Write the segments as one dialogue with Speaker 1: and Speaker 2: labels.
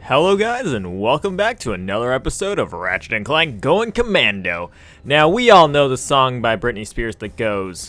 Speaker 1: Hello guys, and welcome back to another episode of Ratchet and Clank Going Commando. Now, we all know the song by Britney Spears that goes...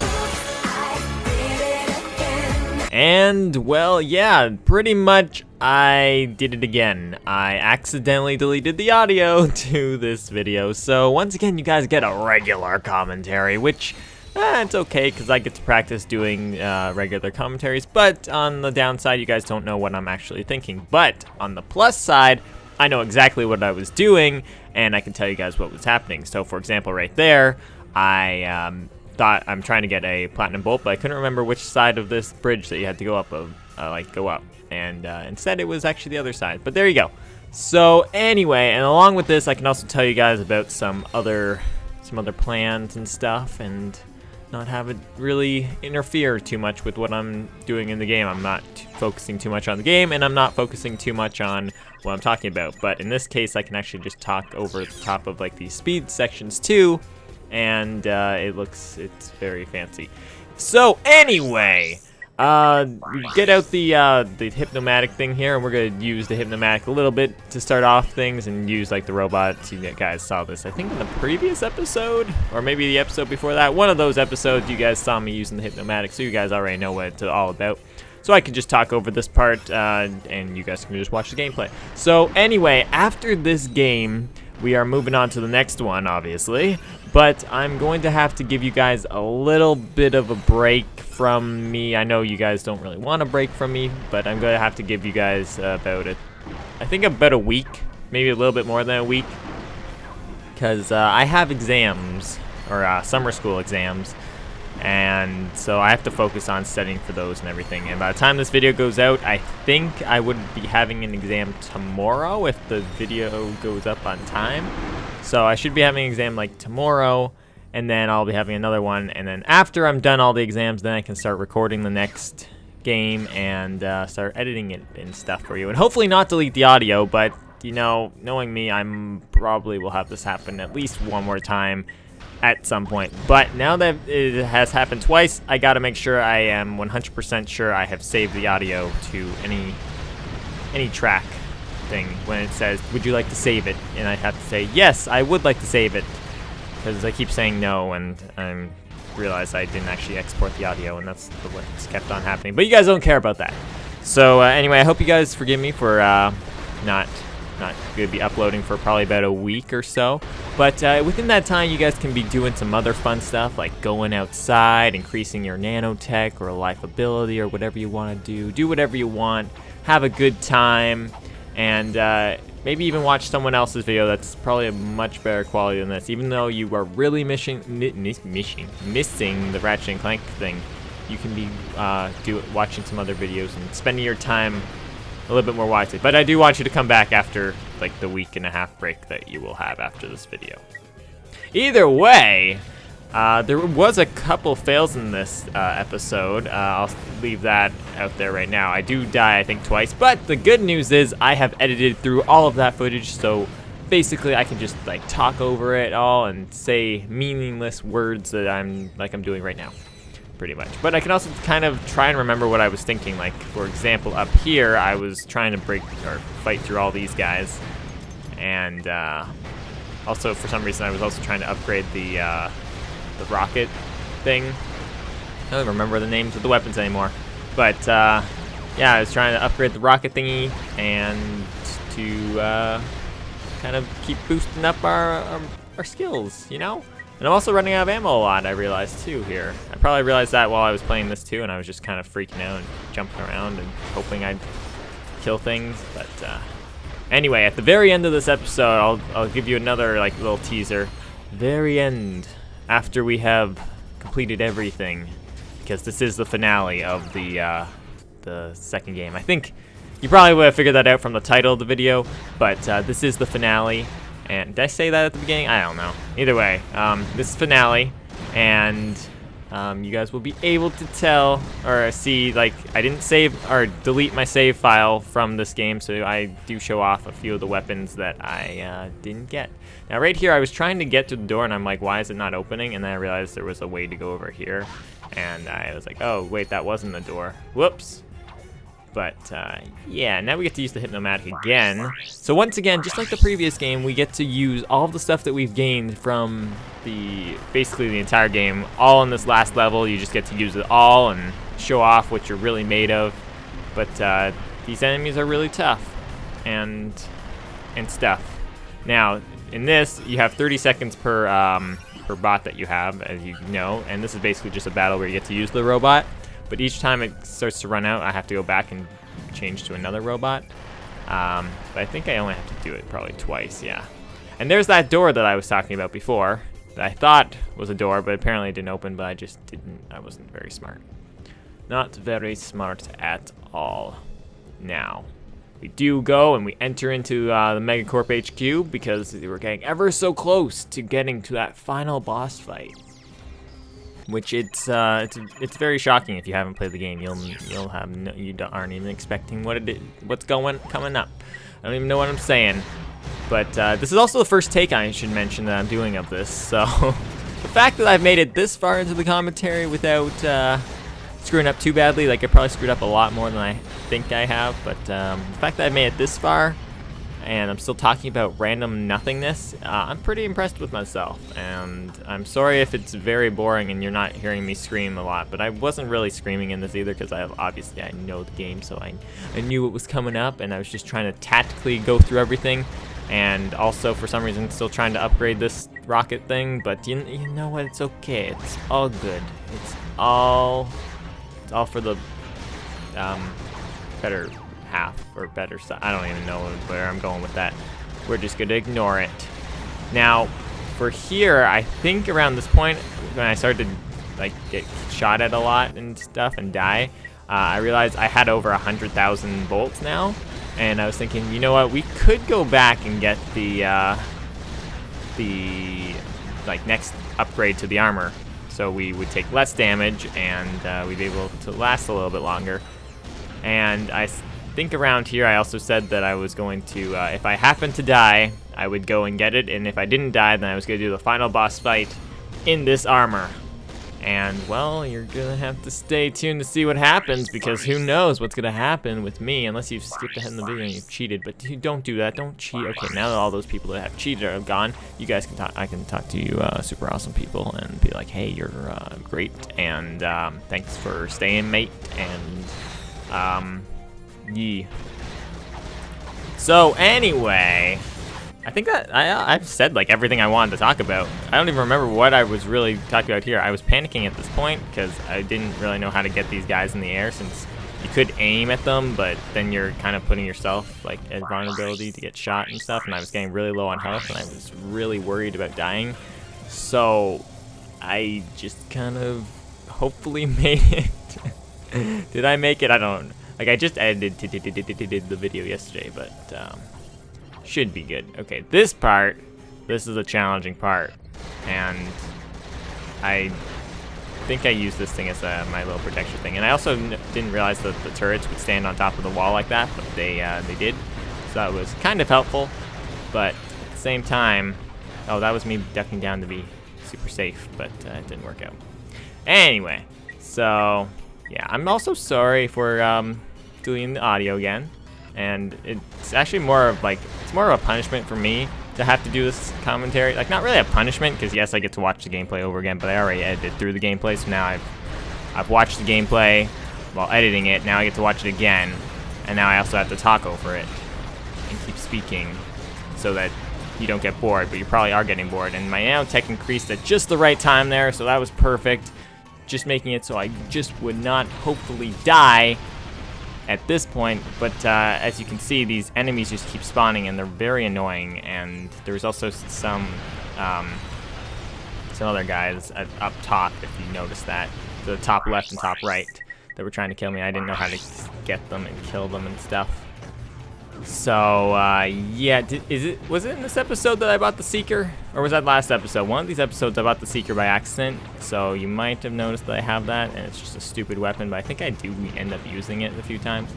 Speaker 1: And, well, yeah, pretty much I did it again. I accidentally deleted the audio to this video, so once again you guys get a regular commentary, which... it's okay, because I get to practice doing regular commentaries, but on the downside, you guys don't know what I'm actually thinking. But on the plus side, I know exactly what I was doing, and I can tell you guys what was happening. So, for example, right there, I thought I'm trying to get a platinum bolt, but I couldn't remember which side of this bridge that you had to go up and instead it was actually the other side. But there you go. So anyway, and along with this, I can also tell you guys about some other plans and stuff, and not have it really interfere too much with what I'm doing in the game. I'm not focusing too much on the game, and I'm not focusing too much on what I'm talking about. But in this case, I can actually just talk over the top of like these speed sections too, and it's very fancy. So anyway, get out the hypnomatic thing here, and we're gonna use the hypnomatic a little bit to start off things, and use like the robots. You guys saw this, I think, in the previous episode, or maybe the episode before that. One of those episodes, you guys saw me using the hypnomatic, so you guys already know what it's all about. So I can just talk over this part, and you guys can just watch the gameplay. So anyway, after this game, we are moving on to the next one, obviously. But I'm going to have to give you guys a little bit of a break from me. I know you guys don't really want a break from me, but I'm going to have to give you guys about a week, maybe a little bit more than a week, because I have exams, or summer school exams, and so I have to focus on studying for those and everything. And by the time this video goes out, I think I would be having an exam tomorrow if the video goes up on time. So I should be having an exam like tomorrow, and then I'll be having another one, and then after I'm done all the exams, then I can start recording the next game and start editing it and stuff for you. And hopefully not delete the audio, but, you know, knowing me, I'm probably will have this happen at least one more time at some point. But now that it has happened twice, I gotta make sure I am 100% sure I have saved the audio to any track thing when it says, would you like to save it? And I have to say, yes, I would like to save it, because I keep saying no, and I realize I didn't actually export the audio, and that's what's kept on happening. But you guys don't care about that. So anyway, I hope you guys forgive me for not going to be uploading for probably about a week or so. But within that time, you guys can be doing some other fun stuff, like going outside, increasing your nanotech or life ability, or whatever you want to do. Do whatever you want. Have a good time. And maybe even watch someone else's video that's probably a much better quality than this. Even though you are really missing the Ratchet and Clank thing, you can be watching some other videos and spending your time a little bit more wisely. But I do want you to come back after like the week and a half break that you will have after this video. Either way, there was a couple fails in this episode. I'll leave that out there right now. I do die, I think, twice, but the good news is I have edited through all of that footage, so basically I can just like talk over it all and say meaningless words that I'm doing right now, pretty much. But I can also kind of try and remember what I was thinking. Like, for example, up here I was trying to fight through all these guys, and also for some reason I was also trying to upgrade the rocket thing. I don't remember the names of the weapons anymore. But, yeah, I was trying to upgrade the rocket thingy and to kind of keep boosting up our skills, you know? And I'm also running out of ammo a lot, I realized, too, here. I probably realized that while I was playing this, too, and I was just kind of freaking out and jumping around and hoping I'd kill things. But, anyway, at the very end of this episode, I'll give you another, like, little teaser. Very end. After we have completed everything, because this is the finale of the second game. I think you probably would have figured that out from the title of the video, but this is the finale. And did I say that at the beginning? I don't know. Either way, this is finale, and you guys will be able to tell or see, like, I didn't save or delete my save file from this game, so I do show off a few of the weapons that I didn't get. Now right here, I was trying to get to the door, and I'm like, why is it not opening? And then I realized there was a way to go over here, and I was like, oh, wait, that wasn't the door. Whoops. But yeah, now we get to use the Hypnomatic again. So once again, just like the previous game, we get to use all the stuff that we've gained from basically the entire game, all in this last level. You just get to use it all and show off what you're really made of. But these enemies are really tough and stuff. Now, in this, you have 30 seconds per bot that you have, as you know, and this is basically just a battle where you get to use the robot. But each time it starts to run out, I have to go back and change to another robot. But I think I only have to do it probably twice, yeah. And there's that door that I was talking about before that I thought was a door, but apparently it didn't open, but I wasn't very smart. Not very smart at all. Now, we do go and we enter into the Megacorp HQ because we're getting ever so close to getting to that final boss fight. Which it's very shocking if you haven't played the game. You aren't even expecting what's coming up. I don't even know what I'm saying. But this is also the first take I should mention that I'm doing of this. So the fact that I've made it this far into the commentary without screwing up too badly, like I probably screwed up a lot more than I think I have. But the fact that I've made it this far and I'm still talking about random nothingness, I'm pretty impressed with myself, and I'm sorry if it's very boring and you're not hearing me scream a lot, but I wasn't really screaming in this either because obviously I know the game, so I knew what was coming up, and I was just trying to tactically go through everything, and also for some reason still trying to upgrade this rocket thing, but you know what, it's okay, it's all good, it's all for the better half or better side. I don't even know where I'm going with that. We're just gonna ignore it. Now, for here, I think around this point, when I started to like get shot at a lot and stuff and die, I realized I had over 100,000 bolts now, and I was thinking, you know what, we could go back and get the like next upgrade to the armor, so we would take less damage and we'd be able to last a little bit longer. And I think around here I also said that I was going to, if I happened to die, I would go and get it, and if I didn't die, then I was going to do the final boss fight in this armor. And, well, you're going to have to stay tuned to see what happens, because who knows what's going to happen with me, unless you've skipped ahead in the video and you've cheated. But don't do that, don't cheat. Okay, now that all those people that have cheated are gone, you guys can talk. I can talk to you super awesome people and be like, hey, you're great, and thanks for staying, mate, and yeah. So anyway, I think that I've said like everything I wanted to talk about. I don't even remember what I was really talking about here. I was panicking at this point because I didn't really know how to get these guys in the air, since you could aim at them, but then you're kind of putting yourself like at vulnerability to get shot and stuff, and I was getting really low on health and I was really worried about dying. So I just kind of hopefully made it. Did I make it? I don't know. Like, I just edited the video yesterday, but should be good. Okay, this is a challenging part, and I think I used this thing as my little protection thing. And I also didn't realize that the turrets would stand on top of the wall like that, but they did. So that was kind of helpful, but at the same time, oh, that was me ducking down to be super safe, but it didn't work out. Anyway, so yeah, I'm also sorry for deleting the audio again, and it's actually more of a punishment for me to have to do this commentary. Like, not really a punishment, because yes, I get to watch the gameplay over again, but I already edited through the gameplay, so now I've watched the gameplay while editing it. Now I get to watch it again, and now I also have to talk over it and keep speaking so that you don't get bored, but you probably are getting bored. And my nanotech increased at just the right time there, so that was perfect. Just making it so I just would not hopefully die at this point, but as you can see, these enemies just keep spawning and they're very annoying, and there's also some other guys up top, if you notice that, the top left and top right, that were trying to kill me. I didn't know how to get them and kill them and stuff. So yeah, was it in this episode that I bought the Seeker, or was that last episode? One of these episodes I bought the Seeker by accident, so you might have noticed that I have that, and it's just a stupid weapon, but I think I do end up using it a few times.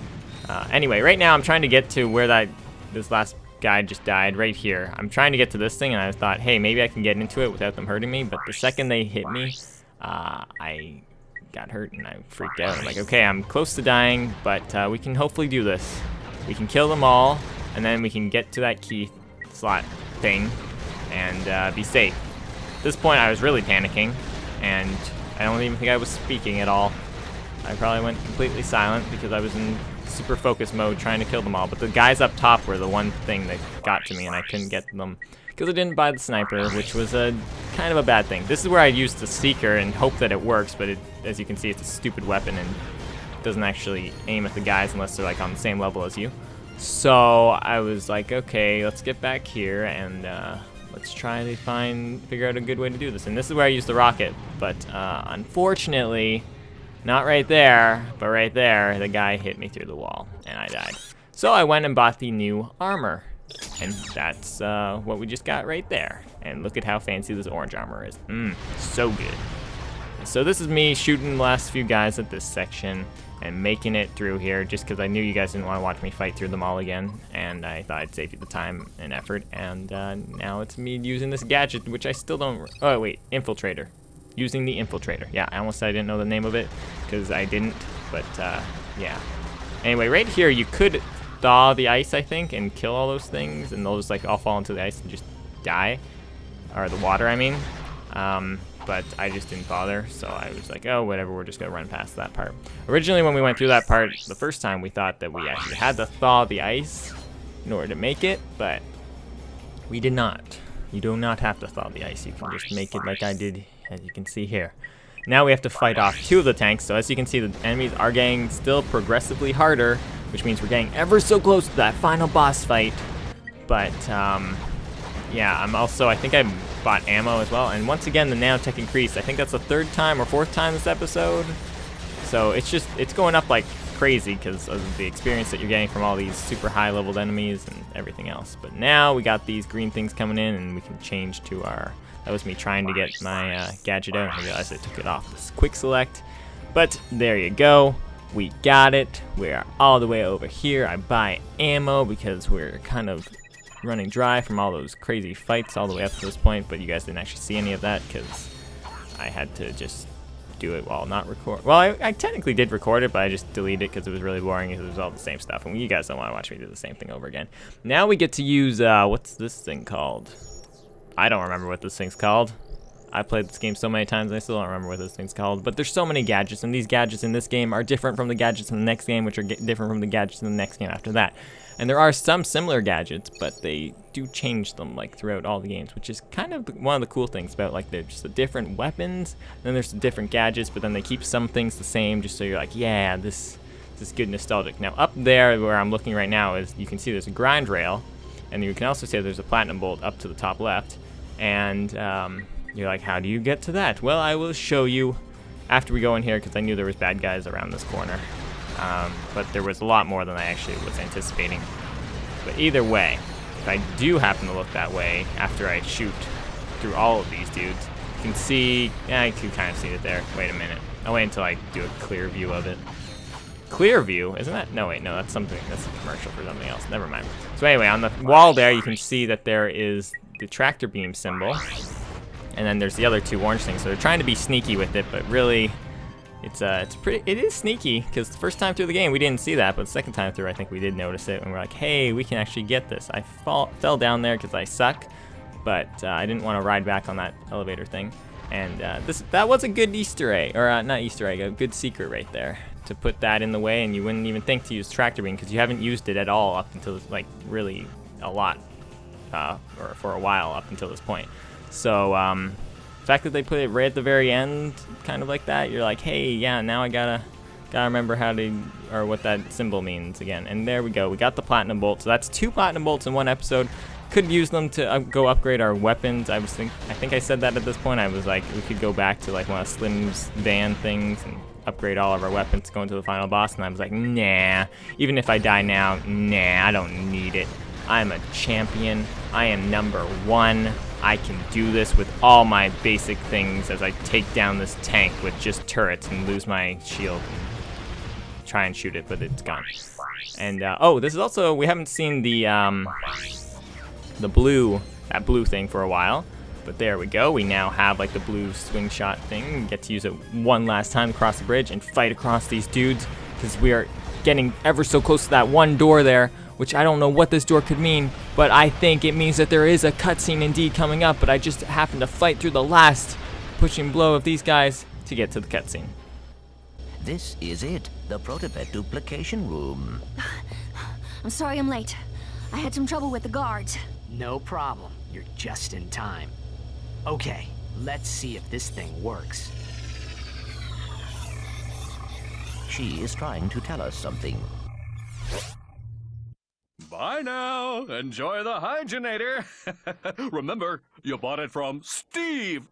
Speaker 1: Anyway, right now I'm trying to get to where this last guy just died, right here. I'm trying to get to this thing, and I thought, hey, maybe I can get into it without them hurting me, but the second they hit me, I got hurt and I freaked out. I'm like, okay, I'm close to dying, but we can hopefully do this. We can kill them all, and then we can get to that key slot thing and be safe. At this point, I was really panicking, and I don't even think I was speaking at all. I probably went completely silent because I was in super focus mode trying to kill them all. But the guys up top were the one thing that got to me, and I couldn't get to them because I didn't buy the sniper, which was a kind of a bad thing. This is where I use the seeker and hope that it works, but as you can see, it's a stupid weapon and doesn't actually aim at the guys unless they're like on the same level as you. So I was like, okay, let's get back here and let's try to figure out a good way to do this. And this is where I use the rocket, but unfortunately, not right there, but right there, the guy hit me through the wall, and I died. So I went and bought the new armor, and that's what we just got right there. And look at how fancy this orange armor is. So good. So this is me shooting the last few guys at this section and making it through here just because I knew you guys didn't want to watch me fight through them all again, and I thought I'd save you the time and effort. And now it's me using this gadget, which I still don't... Oh, wait, Infiltrator. Using the Infiltrator. Yeah, I almost said I didn't know the name of it because I didn't, but yeah. Anyway, right here you could thaw the ice, I think, and kill all those things, and they'll just like all fall into the ice and just die. Or the water, I mean. But I just didn't bother, so I was like, oh, whatever, we're just gonna run past that part. Originally, when we went through that part the first time, we thought that we actually had to thaw the ice in order to make it, but we did not. You do not have to thaw the ice. You can just make it like I did, as you can see here. Now we have to fight off 2 of the tanks, so as you can see, the enemies are getting still progressively harder, which means we're getting ever so close to that final boss fight. But, yeah, I think I bought ammo as well, and once again, the nanotech increased. I think that's the 3rd time or 4th time this episode. So it's going up like crazy because of the experience that you're getting from all these super high leveled enemies and everything else. But now we got these green things coming in, and we can change to our... That was me trying to get my gadget out, and I realized I took it off this quick select. But there you go. We got it. We're all the way over here. I buy ammo because we're kind of running dry from all those crazy fights all the way up to this point, but you guys didn't actually see any of that because I had to just do it while not record. Well, I technically did record it, but I just deleted it because it was really boring because it was all the same stuff, and you guys don't want to watch me do the same thing over again. Now we get to use, what's this thing called? I don't remember what this thing's called. I played this game so many times and I still don't remember what this thing's called, but there's so many gadgets, and these gadgets in this game are different from the gadgets in the next game, which are different from the gadgets in the next game after that. And there are some similar gadgets, but they do change them like throughout all the games, which is kind of one of the cool things about like there's the different weapons, and then there's the different gadgets, but then they keep some things the same just so you're like, yeah, this is good nostalgic. Now up there where I'm looking right now is you can see there's a grind rail, and you can also see there's a platinum bolt up to the top left, and you're like, how do you get to that? Well, I will show you after we go in here because I knew there was bad guys around this corner. But there was a lot more than I actually was anticipating. But either way, if I do happen to look that way after I shoot through all of these dudes, you can see, yeah, I can kind of see it there. Wait a minute. I'll wait until I do a clear view of it. Clear view? Isn't that? No, wait, no, that's something, that's a commercial for something else. Never mind. So anyway, on the wall there, you can see that there is the tractor beam symbol. And then there's the other 2 orange things. So they're trying to be sneaky with it, but really, it is sneaky, because the first time through the game we didn't see that, but the second time through I think we did notice it, and we're like, hey, we can actually get this. I fell down there because I suck, but I didn't want to ride back on that elevator thing. And that was a good Easter egg, or not Easter egg, a good secret right there, to put that in the way, and you wouldn't even think to use tractor beam because you haven't used it at all up until like really a lot, or for a while up until this point. So the fact that they put it right at the very end, kind of like that, you're like, hey, yeah, now I gotta remember how to, or what that symbol means again. And there we go, we got the platinum bolt. So that's 2 platinum bolts in one episode. Could use them to go upgrade our weapons. I think I said that at this point. I was like, we could go back to like one of Slim's van things and upgrade all of our weapons going to the final boss. And I was like, nah, even if I die now, nah, I don't need it. I'm a champion. I am #1. I can do this with all my basic things as I take down this tank with just turrets and lose my shield and try and shoot it, but it's gone. And oh, this is also, we haven't seen the blue thing for a while, But there we go. We now have like the blue swing shot thing. We get to use it one last time across the bridge and fight across these dudes, because we are getting ever so close to that one door there, which I don't know what this door could mean, but I think it means that there is a cutscene indeed coming up, but I just happen to fight through the last pushing blow of these guys to get to the cutscene.
Speaker 2: This is it, the Protopet duplication room.
Speaker 3: I'm sorry I'm late. I had some trouble with the guards.
Speaker 4: No problem. You're just in time. Okay, let's see if this thing works.
Speaker 2: She is trying to tell us something.
Speaker 5: Bye now. Enjoy the hygienator. Remember, you bought it from Steve.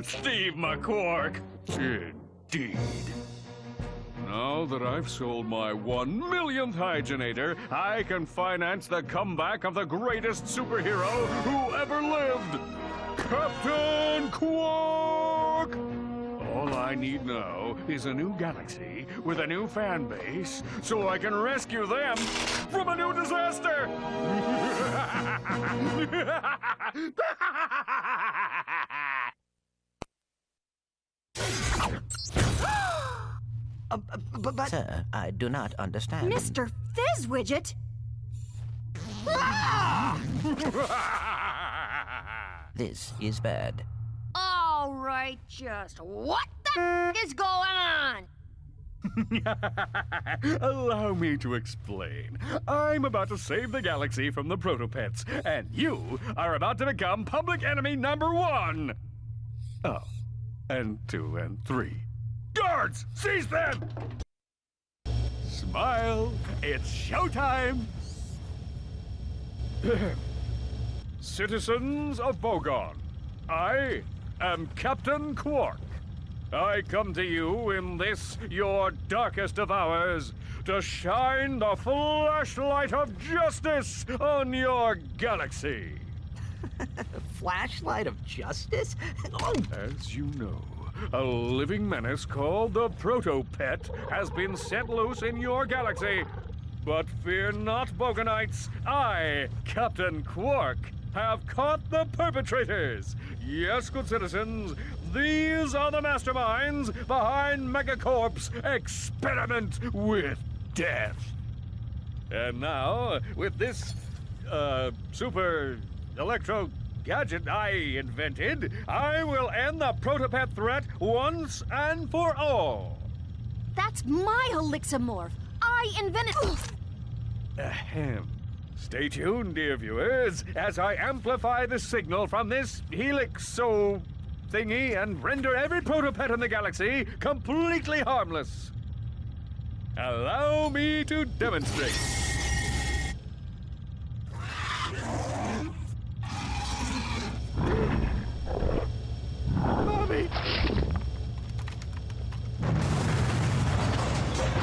Speaker 5: Steve McQuark. Indeed. Now that I've sold my 1 millionth hygienator, I can finance the comeback of the greatest superhero who ever lived, Captain Quark! All I need now is a new galaxy with a new fan base, so I can rescue them from a new disaster!
Speaker 4: But
Speaker 2: Sir, I do not understand.
Speaker 3: Mr. Fizzwidget?
Speaker 2: This is bad.
Speaker 3: All right, just what the is going on?
Speaker 5: Allow me to explain. I'm about to save the galaxy from the Protopets, and you are about to become public enemy #1! Oh, and 2 and 3. Guards, seize them! Smile, it's showtime! Citizens of Bogon, I am Captain Quark. I come to you in this, your darkest of hours, to shine the flashlight of justice on your galaxy.
Speaker 4: flashlight of justice?
Speaker 5: As you know, a living menace called the Protopet has been set loose in your galaxy. But fear not, Bogonites. I, Captain Quark, have caught the perpetrators. Yes, good citizens, these are the masterminds behind Megacorp's experiment with death. And now, with this, super electro gadget I invented, I will end the Protopet threat once and for all.
Speaker 3: That's my Elixamorph. I invented.
Speaker 5: Ahem. Stay tuned, dear viewers, as I amplify the signal from this helixo thingy and render every Protopet in the galaxy completely harmless. Allow me to demonstrate. Mommy!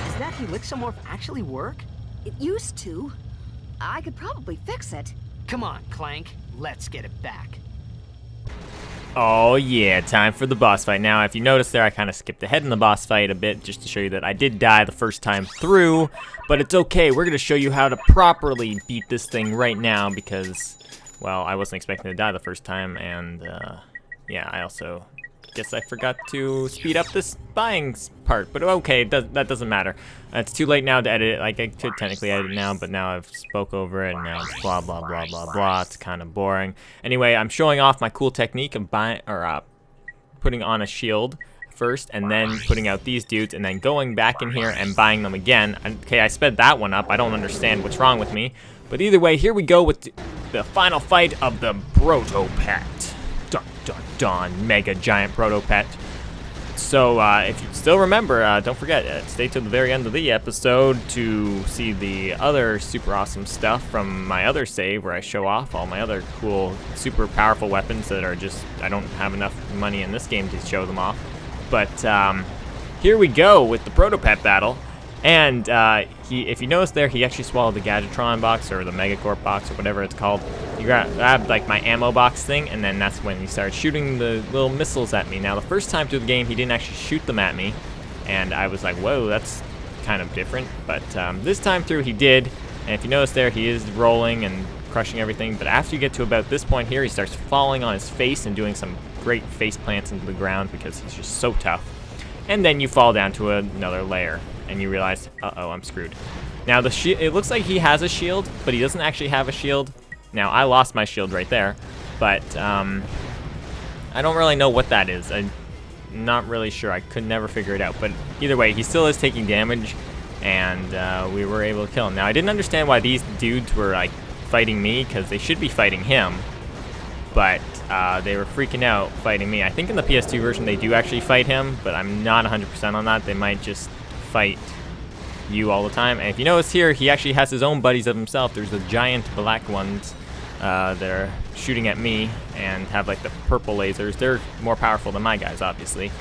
Speaker 4: Does that Helixamorph actually work?
Speaker 3: It used to. I could probably fix it.
Speaker 4: Come on, Clank. Let's get it back.
Speaker 1: Oh yeah, time for the boss fight. Now, if you notice there, I kind of skipped ahead in the boss fight a bit just to show you that I did die the first time through, but it's okay. We're going to show you how to properly beat this thing right now because, well, I wasn't expecting to die the first time, and yeah, I also guess I forgot to speed up this buying part, but okay, that doesn't matter. It's too late now to edit it. Like, I could technically edit it now, but now I've spoke over it, and now it's blah, blah, blah, blah, blah. It's kind of boring. Anyway, I'm showing off my cool technique of putting on a shield first, and then putting out these dudes, and then going back in here and buying them again. Okay, I sped that one up. I don't understand what's wrong with me. But either way, here we go with the final fight of the Protopet. Dun, dun, dun. Mega giant Protopet. So, if you still remember, don't forget, stay till the very end of the episode to see the other super awesome stuff from my other save where I show off all my other cool, super powerful weapons that are just, I don't have enough money in this game to show them off. But, here we go with the Protopet battle. And, if you notice there, he actually swallowed the Gadgetron box, or the Megacorp box, or whatever it's called. He grabbed, like, my ammo box thing, and then that's when he started shooting the little missiles at me. Now, the first time through the game, he didn't actually shoot them at me, and I was like, whoa, that's kind of different. But, this time through, he did, and if you notice there, he is rolling and crushing everything. But after you get to about this point here, he starts falling on his face and doing some great face plants into the ground because he's just so tough. And then you fall down to another layer, and you realize, uh-oh, I'm screwed. Now, it looks like he has a shield, but he doesn't actually have a shield. Now, I lost my shield right there, but I don't really know what that is. I'm not really sure. I could never figure it out. But either way, he still is taking damage, and we were able to kill him. Now, I didn't understand why these dudes were like fighting me, because they should be fighting him, but they were freaking out fighting me. I think in the PS2 version they do actually fight him, but I'm not 100% on that. They might just fight you all the time. And if you notice here, he actually has his own buddies of himself. There's the giant black ones that are shooting at me and have like the purple lasers. They're more powerful than my guys, obviously.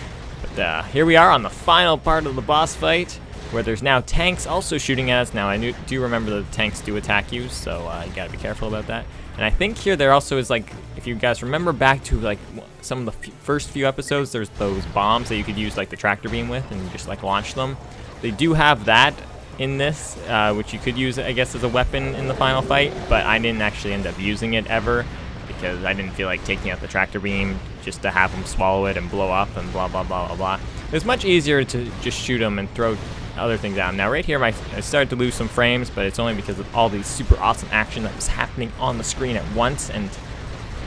Speaker 1: But here we are on the final part of the boss fight, where there's now tanks also shooting at us. Now, I do remember that the tanks do attack you, so you gotta be careful about that. And I think here there also is, like, if you guys remember back to like some of the first few episodes, there's those bombs that you could use like the tractor beam with and just like launch them. They do have that in this, which you could use, I guess, as a weapon in the final fight, but I didn't actually end up using it ever because I didn't feel like taking out the tractor beam just to have them swallow it and blow up and blah, blah, blah, blah, blah. It was much easier to just shoot them and throw other things out. Now right here I started to lose some frames, but it's only because of all these super awesome action that was happening on the screen at once, and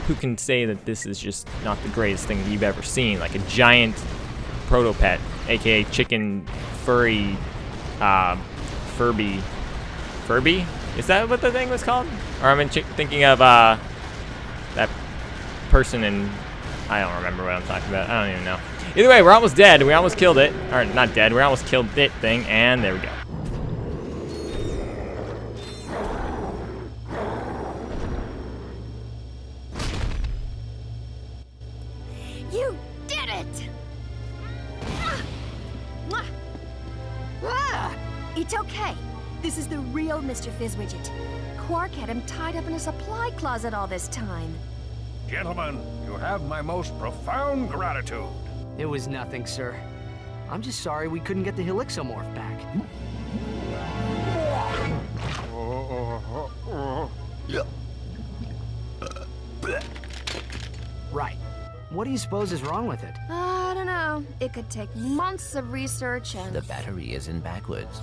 Speaker 1: who can say that this is just not the greatest thing you've ever seen? Like a giant Protopet, aka chicken furry Furby? Is that what the thing was called? Or am I thinking of that person in, I don't remember what I'm talking about. I don't even know. Either way, we're almost dead. We almost killed it. Or not dead, we almost killed it thing, and there we go.
Speaker 3: You did it! It's okay. This is the real Mr. Fizzwidget. Quark had him tied up in a supply closet all this time.
Speaker 5: Gentlemen, you have my most profound gratitude.
Speaker 4: It was nothing, sir. I'm just sorry we couldn't get the Helixomorph back. Right. What do you suppose is wrong with it?
Speaker 3: I don't know. It could take months of research and...
Speaker 2: The battery is in backwards.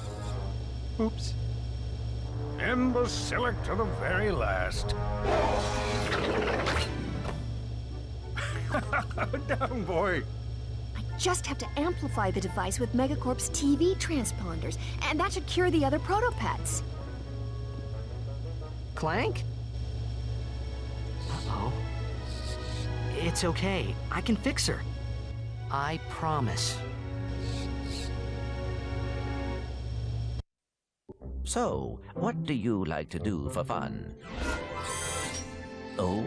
Speaker 1: Oops.
Speaker 5: Imbecilic to the very last. Down, boy.
Speaker 3: I just have to amplify the device with Megacorp's TV transponders, and that should cure the other Protopets.
Speaker 4: Clank? Uh-oh. It's okay. I can fix her. I promise.
Speaker 2: So, what do you like to do for fun? Oh,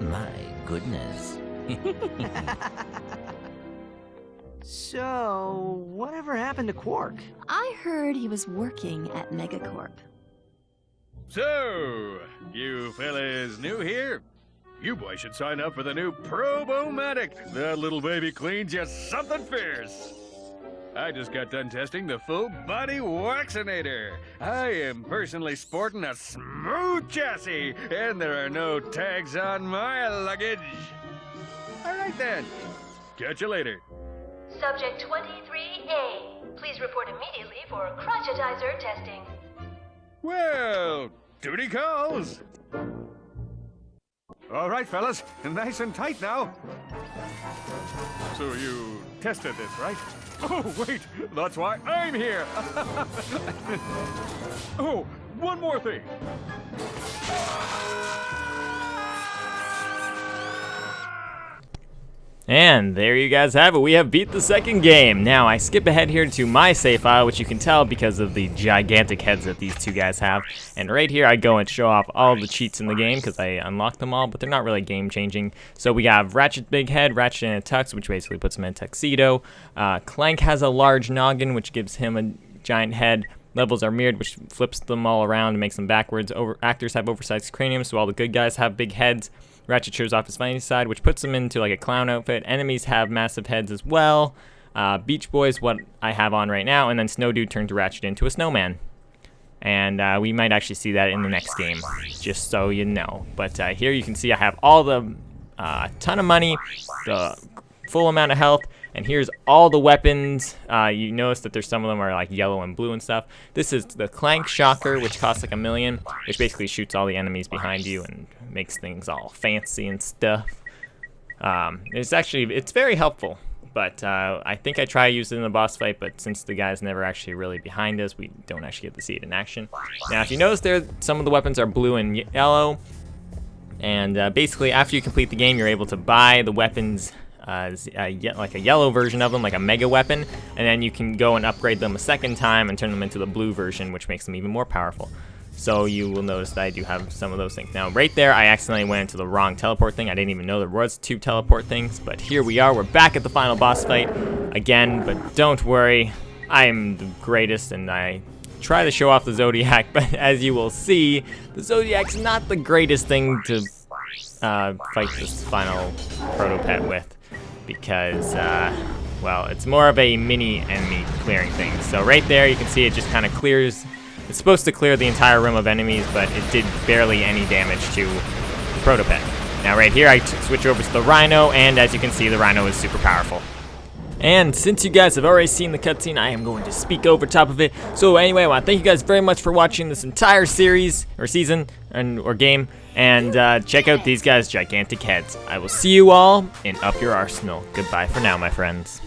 Speaker 2: my goodness.
Speaker 4: So, whatever happened to Quark?
Speaker 3: I heard he was working at Megacorp.
Speaker 5: So, you fellas new here? You boys should sign up for the new Probomatic. That little baby cleans you something fierce. I just got done testing the full body waxinator. I am personally sporting a smooth chassis, and there are no tags on my luggage. All right then. Catch you later.
Speaker 6: Subject 23A. Please report immediately for crotchetizer testing.
Speaker 5: Well, duty calls. All right, fellas, nice and tight now. So you tested this, right? Oh, wait, that's why I'm here. Oh, one more thing.
Speaker 1: And there you guys have it. We have beat the second game. Now, I skip ahead here to my save file, which you can tell because of the gigantic heads that these two guys have. And right here, I go and show off all the cheats in the game because I unlocked them all, but they're not really game-changing. So we have Ratchet Big Head, Ratchet in a Tux, which basically puts him in a tuxedo. Clank has a large noggin, which gives him a giant head. Levels are mirrored, which flips them all around and makes them backwards. Actors have oversized craniums, so all the good guys have big heads. Ratchet shows off his funny side, which puts him into like a clown outfit. Enemies have massive heads as well. Beach Boy is what I have on right now, and then Snow Dude turned to Ratchet into a snowman. And we might actually see that in the next game, just so you know. But here you can see I have all the ton of money, the full amount of health, and here's all the weapons. You notice that there's some of them are like yellow and blue and stuff. This is the Clank Shocker, which costs like $1 million, which basically shoots all the enemies behind you and makes things all fancy and stuff. It's very helpful. But I think I try to use it in the boss fight, but since the guy's never actually really behind us, we don't actually get to see it in action. Now, if you notice there, some of the weapons are blue and yellow, and basically after you complete the game, you're able to buy the weapons like a yellow version of them, like a mega weapon, and then you can go and upgrade them a second time and turn them into the blue version, which makes them even more powerful. So you will notice that I do have some of those things. Now, right there, I accidentally went into the wrong teleport thing. I didn't even know there was 2 teleport things, but here we are. We're back at the final boss fight again, but don't worry. I am the greatest, and I try to show off the Zodiac, but as you will see, the Zodiac's not the greatest thing to fight this final Protopet with, because, well, it's more of a mini enemy clearing thing. So right there, you can see it just kind of clears. It's supposed to clear the entire room of enemies, but it did barely any damage to the Protopet. Now right here, I switch over to the Rhino, and as you can see, the Rhino is super powerful. And since you guys have already seen the cutscene, I am going to speak over top of it. So anyway, I want to thank you guys very much for watching this entire series, or season, or game, and check out these guys' gigantic heads. I will see you all in Up Your Arsenal. Goodbye for now, my friends.